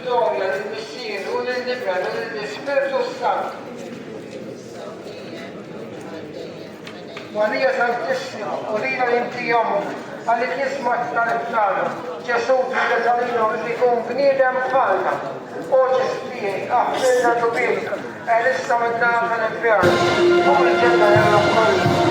Gloria del Figlio, del Fratello e dello Spirito Santo. Maria Santissima, Urina Intiamo, alle Chiesma Starettana, Gesù Figlio di Convenire Falda, oggi spie, appena domenica, e resta metà nel piano, come c'è nella